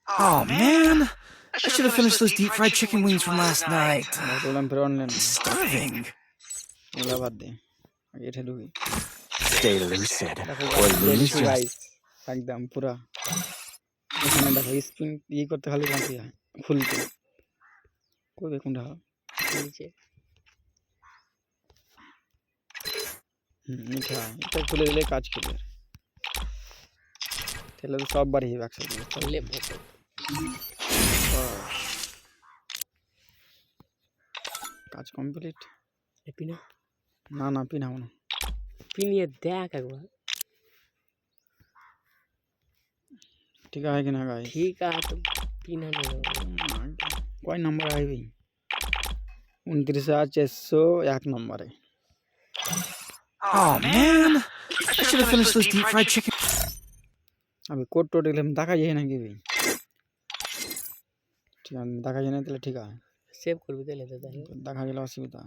Oh man, I should have finished those deep fried chicken wings from last night. বললাম ফের online I'm starving. OLA বাদ দে আগে এটা ঢুকি Stay lucid, দেখো or গাইস lose দেখছো your. গাইস একদম পুরা এখানে দেখো স্পিন করতে খালি বাকি খুলতে কই কোনটা নিচে মিঠা এটা খুলে দিলে কাজ করবে তাহলে তো সব বার হিবে একসাথে চলে বসে কাজ কমপ্লিট পিনা না না পিনাও না পিনিয়ে দেখ একবার ঠিক আছে কিনা গাইস ঠিক আছে তো পিনা নেই কয় নাম্বার আইবি 29,401 নম্বরে Oh man, I should have finished those deep fried chicken. আমি কোড টোড এলাম দেখা যায় নাকি ভাই ঠিক আছে দেখা যায় না তাহলে ঠিক আছে সেভ করবি তাহলে তো তাই দেখা গেলে অসুবিধা